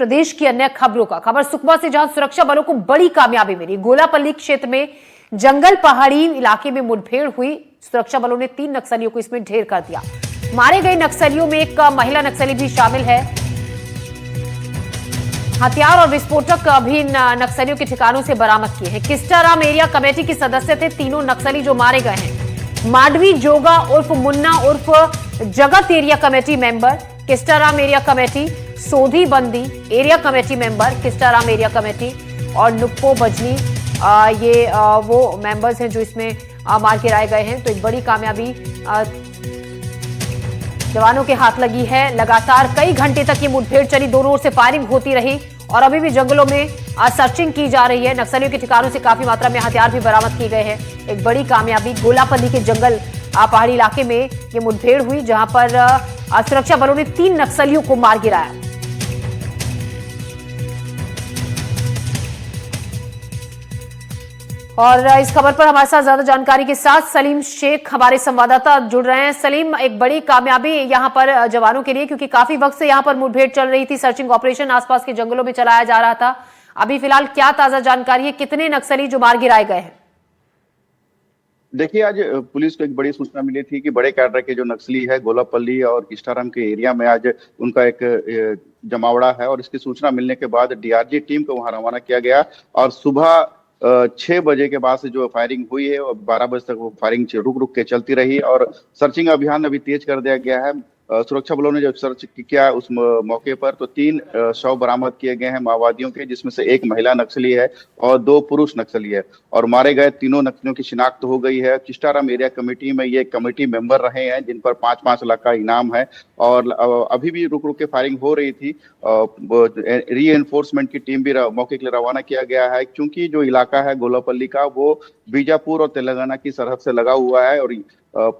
प्रदेश की अन्य खबरों का। खबर सुकमा से, जहां सुरक्षा बलों को बड़ी कामयाबी मिली। गोलापल्ली क्षेत्र में जंगल पहाड़ी इलाके में मुठभेड़ हुई। सुरक्षा बलों ने 3 नक्सलियों को इसमें ढेर कर दिया। मारे गए नक्सलियों में एक महिला नक्सली भी शामिल है। हथियार और विस्फोटक भी नक्सलियों के ठिकानों से बरामद किए हैं। किस्टाराम एरिया कमेटी के सदस्य थे तीनों नक्सली जो मारे गए हैं। माडवी जोगा उर्फ मुन्ना उर्फ जगत area committee member, Kistaram area committee, सोधी बंदी area committee member, Kistaram area committee और नुप्पो बजनी, ये वो मेंबर्स हैं जो इसमें मार गिराए गए हैं। तो एक बड़ी कामयाबी जवानों के हाथ लगी है। लगातार कई घंटे तक ये मुठभेड़ चली, दोनों ओर से फायरिंग होती रही और अभी भी जंगलों में सर्चिंग की जा रही है। नक्सलियों के ठिकानों से काफी मात्रा में हथियार भी बरामद किए गए हैं। एक बड़ी कामयाबी। गोलापल्ली के जंगल पहाड़ी इलाके में ये मुठभेड़ हुई, जहां पर सुरक्षा बलों ने 3 नक्सलियों को मार गिराया। और इस खबर पर हमारे साथ ज्यादा जानकारी के साथ सलीम शेख हमारे संवाददाता जुड़ रहे हैं। सलीम, एक बड़ी कामयाबी यहां पर जवानों के लिए, क्योंकि काफी वक्त से यहां पर मुठभेड़ चल रही थी। सर्चिंग ऑपरेशन आसपास के जंगलों में चलाया जा रहा था। अभी फिलहाल क्या ताजा जानकारी है? कितने नक्सली जो मार गिराए गए हैं? देखिए, आज पुलिस को एक बड़ी सूचना मिली थी कि बड़े कैडर के जो नक्सली है गोलापल्ली और किस्टाराम के एरिया में आज उनका एक जमावड़ा है। और इसकी सूचना मिलने के बाद डीआरजी टीम को वहां रवाना किया गया और सुबह 6 बजे के बाद से जो फायरिंग हुई है और 12 बजे तक वो फायरिंग रुक रुक के चलती रही और सर्चिंग अभियान अभी तेज कर दिया गया है। सुरक्षा बलों ने जब सर्च किया उस मौके पर तो 3 शव बरामद किए गए हैं माओवादियों के, जिसमें से एक महिला नक्सली है और 2 पुरुष नक्सली है। और मारे गए तीनों नक्सलियों की शिनाख्त हो गई है। किस्टाराम एरिया कमेटी में ये कमेटी मेंबर रहे हैं, जिन पर 5-5 लाख का इनाम है। और अभी भी रुक रुक के फायरिंग हो रही थी। री एनफोर्समेंट की टीम भी मौके के लिए रवाना किया गया है, क्योंकि जो इलाका है गोलापल्ली का वो बीजापुर और तेलंगाना की सरहद से लगा हुआ है। और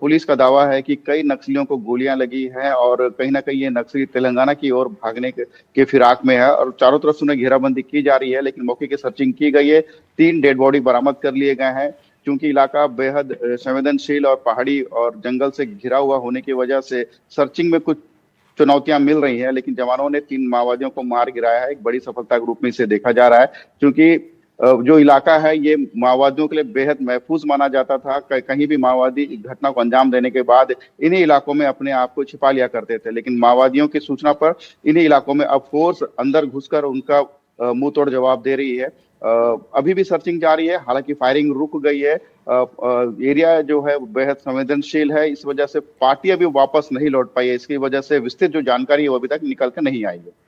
पुलिस का दावा है कि कई नक्सलियों को गोलियां लगी हैं और कहीं ना कहीं ये नक्सली तेलंगाना की ओर भागने के फिराक में है और चारों तरफ से उन्हें घेराबंदी की जा रही है। लेकिन मौके की सर्चिंग की गई है, 3 डेड बॉडी बरामद कर लिए गए हैं। क्योंकि इलाका बेहद संवेदनशील और पहाड़ी और जंगल से घिरा हुआ होने की वजह से सर्चिंग में कुछ चुनौतियां मिल रही हैं, लेकिन जवानों ने 3 माओवादियों को मार गिराया है। एक बड़ी सफलता के रूप में इसे देखा जा रहा है, क्योंकि जो इलाका है ये माओवादियों के लिए बेहद महफूज माना जाता था। कहीं भी माओवादी घटना को अंजाम देने के बाद इन्हीं इलाकों में अपने आप को छिपा लिया करते थे। लेकिन माओवादियों की सूचना पर इन्हीं इलाकों में अब फोर्स अंदर घुसकर उनका मुंह तोड़ जवाब दे रही है। अभी भी सर्चिंग जारी है, हालांकि फायरिंग रुक गई है। एरिया जो है बेहद संवेदनशील है, इस वजह से पार्टी अभी वापस नहीं लौट पाई है। इसकी वजह से विस्तृत जो जानकारी है वो अभी तक निकल कर नहीं आई है।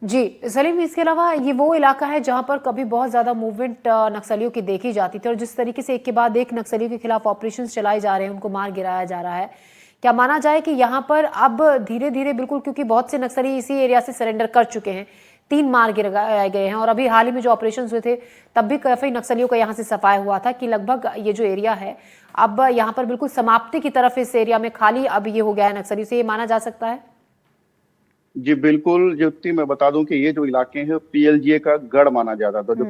जी सलीम, इसके अलावा ये वो इलाका है जहां पर कभी बहुत ज्यादा मूवमेंट नक्सलियों की देखी जाती थी और जिस तरीके से एक के बाद एक नक्सलियों के खिलाफ ऑपरेशंस चलाए जा रहे हैं, उनको मार गिराया जा रहा है, क्या माना जाए कि यहाँ पर अब धीरे धीरे बिल्कुल, क्योंकि बहुत से नक्सली इसी एरिया से सरेंडर कर चुके हैं, 3 मार गिराए गए हैं और अभी हाल ही में जो ऑपरेशन हुए थे तब भी काफी नक्सलियों का यहाँ से सफाया हुआ था कि लगभग ये जो एरिया है अब यहाँ पर बिल्कुल समाप्ति की तरफ इस एरिया में खाली अब ये हो गया है नक्सलियों से, ये माना जा सकता है? जी बिल्कुल, ज्योति, मैं बता दूं कि ये जो इलाके हैं पीएलजीए का गढ़ माना जाता था। जो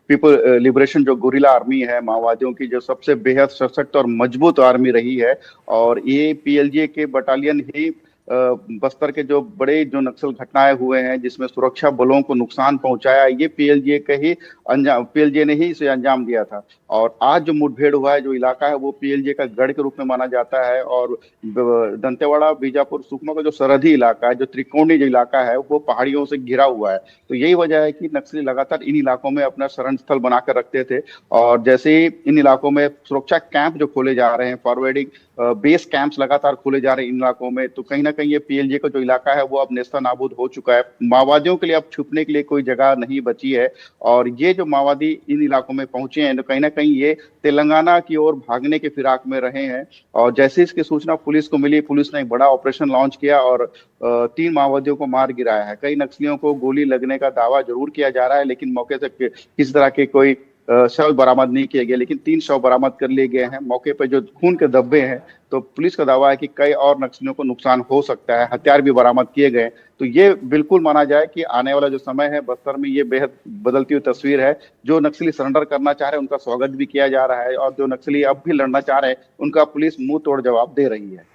पीपल लिबरेशन जो गुरिल्ला आर्मी है माओवादियों की, जो सबसे बेहद सशक्त और मजबूत आर्मी रही है। और ये पीएलजीए के बटालियन ही बस्तर के जो बड़े जो नक्सल घटनाएं हुए हैं जिसमें सुरक्षा बलों को नुकसान पहुंचाया, ये पीएलजीए ने ही इसे अंजाम दिया था। और आज जो मुठभेड़ हुआ है, जो इलाका है वो पीएलजीए का गढ़ के रूप में माना जाता है। और दंतेवाड़ा, बीजापुर, सुकमा का जो सरहदी इलाका है, जो त्रिकोणीय जो इलाका है, वो पहाड़ियों से घिरा हुआ है। तो यही वजह है कि नक्सली लगातार इन इलाकों में अपना शरण स्थल बनाकर रखते थे। और जैसे ही इन इलाकों में सुरक्षा कैंप जो खोले जा रहे हैं, फॉरवर्डिंग बेस कैंप्स लगातार खोले जा रहे हैं इन इलाकों में, तो कहीं ना कहीं ये पीएलजे का जो इलाका है वो अब नेस्ता नाबूद हो चुका है। माओवादियों के लिए अब छुपने के लिए कोई जगह नहीं बची है। और ये जो माओवादी इन इलाकों में पहुंचे हैं, तो कहीं ना कहीं ये तेलंगाना की ओर भागने के फिराक में रहे हैं। और जैसे इसकी सूचना पुलिस को मिली, पुलिस ने एक बड़ा ऑपरेशन लॉन्च किया और 3 माओवादियों को मार गिराया है। कई नक्सलियों को गोली लगने का दावा जरूर किया जा रहा है, लेकिन मौके से किसी तरह के कोई शव बरामद नहीं किए गए। लेकिन 3 शव बरामद कर लिए गए हैं। मौके पर जो खून के धब्बे हैं, तो पुलिस का दावा है कि कई और नक्सलियों को नुकसान हो सकता है। हथियार भी बरामद किए गए। तो ये बिल्कुल माना जाए कि आने वाला जो समय है बस्तर में, ये बेहद बदलती हुई तस्वीर है। जो नक्सली सरेंडर करना चाह रहे हैं उनका स्वागत भी किया जा रहा है और जो नक्सली अब भी लड़ना चाह रहे हैं उनका पुलिस मुंह तोड़ जवाब दे रही है।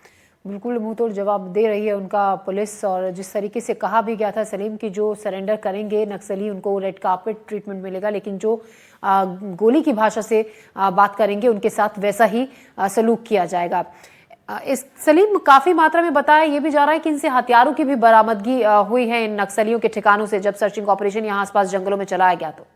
बिल्कुल मुंहतोड़ जवाब दे रही है उनका पुलिस। और जिस तरीके से कहा भी गया था सलीम की जो सरेंडर करेंगे नक्सली उनको रेड कार्पेट ट्रीटमेंट मिलेगा, लेकिन जो गोली की भाषा से बात करेंगे उनके साथ वैसा ही सलूक किया जाएगा। इस सलीम काफी मात्रा में बताया ये भी जा रहा है कि इनसे हथियारों की भी बरामदगी हुई है इन नक्सलियों के ठिकानों से जब सर्चिंग ऑपरेशन यहाँ आसपास जंगलों में चलाया गया तो।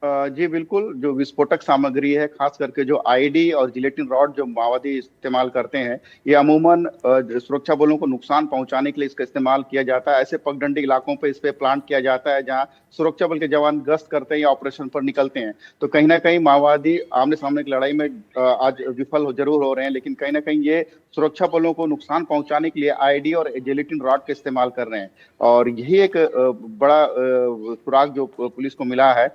जी बिल्कुल, जो विस्फोटक सामग्री है, खास करके जो आईडी और जिलेटिन रॉड जो माओवादी इस्तेमाल करते हैं, ये अमूमन सुरक्षा बलों को नुकसान पहुंचाने के लिए इसका इस्तेमाल किया जाता है। ऐसे पगडंडी इलाकों पे इस पे प्लांट किया जाता है जहां सुरक्षा बल के जवान गश्त करते हैं या ऑपरेशन पर निकलते हैं। तो कहीं ना कहीं माओवादी आमने सामने की लड़ाई में आज विफल जरूर हो रहे हैं, लेकिन कहीं ना कहीं ये सुरक्षा बलों को नुकसान पहुंचाने के लिए आईडी और जिलेटिन रॉड का इस्तेमाल कर रहे हैं। और यही एक बड़ा सुराग जो पुलिस को मिला है।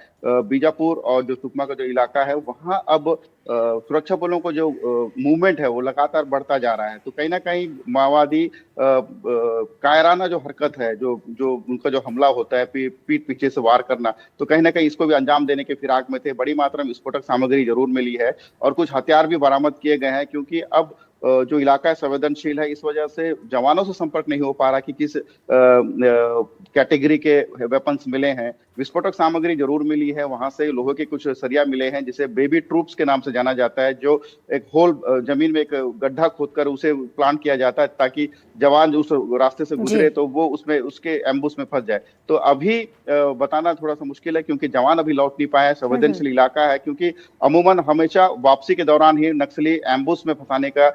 बीजापुर और जो सुकमा का जो इलाका है वहां अब सुरक्षा बलों को जो मूवमेंट है वो लगातार बढ़ता जा रहा है। तो कहीं ना कहीं माओवादी कायराना जो हरकत है, जो जो उनका जो हमला होता है पीठ पीछे से वार करना, तो कहीं ना कहीं इसको भी अंजाम देने के फिराक में थे। बड़ी मात्रा में विस्फोटक सामग्री जरूर मिली है और कुछ हथियार भी बरामद किए गए हैं, क्योंकि अब जो इलाका है संवेदनशील है, इस वजह से जवानों से संपर्क नहीं हो पा रहा कि किस कैटेगरी के वेपन्स मिले हैं। विस्फोटक सामग्री जरूर मिली है, वहां से लोहे के कुछ सरिया मिले हैं जिसे बेबी ट्रूप्स के नाम से जाना जाता है, जो एक होल जमीन में एक गड्ढा खोदकर उसे प्लांट किया जाता है ताकि जवान उस रास्ते से गुजरे तो वो उसमें उसके एम्बुश में फंस जाए। तो अभी बताना थोड़ा सा मुश्किल है क्योंकि जवान अभी लौट नहीं पाए। संवेदनशील इलाका है क्योंकि अमूमन हमेशा वापसी के दौरान ही नक्सली एम्बुश में फंसाने का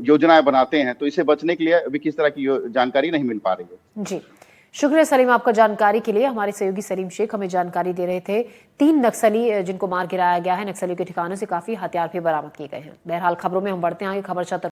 योजनाएं बनाते हैं। तो इसे बचने के लिए अभी किस तरह की जानकारी नहीं मिल पा रही है। जी, शुक्रिया सलीम आपका जानकारी के लिए। हमारे सहयोगी सलीम शेख हमें जानकारी दे रहे थे। 3 नक्सली जिनको मार गिराया गया है, नक्सलियों के ठिकानों से काफी हथियार भी बरामद किए गए हैं। बहरहाल खबरों में हम बढ़ते हैं आगे। खबर छत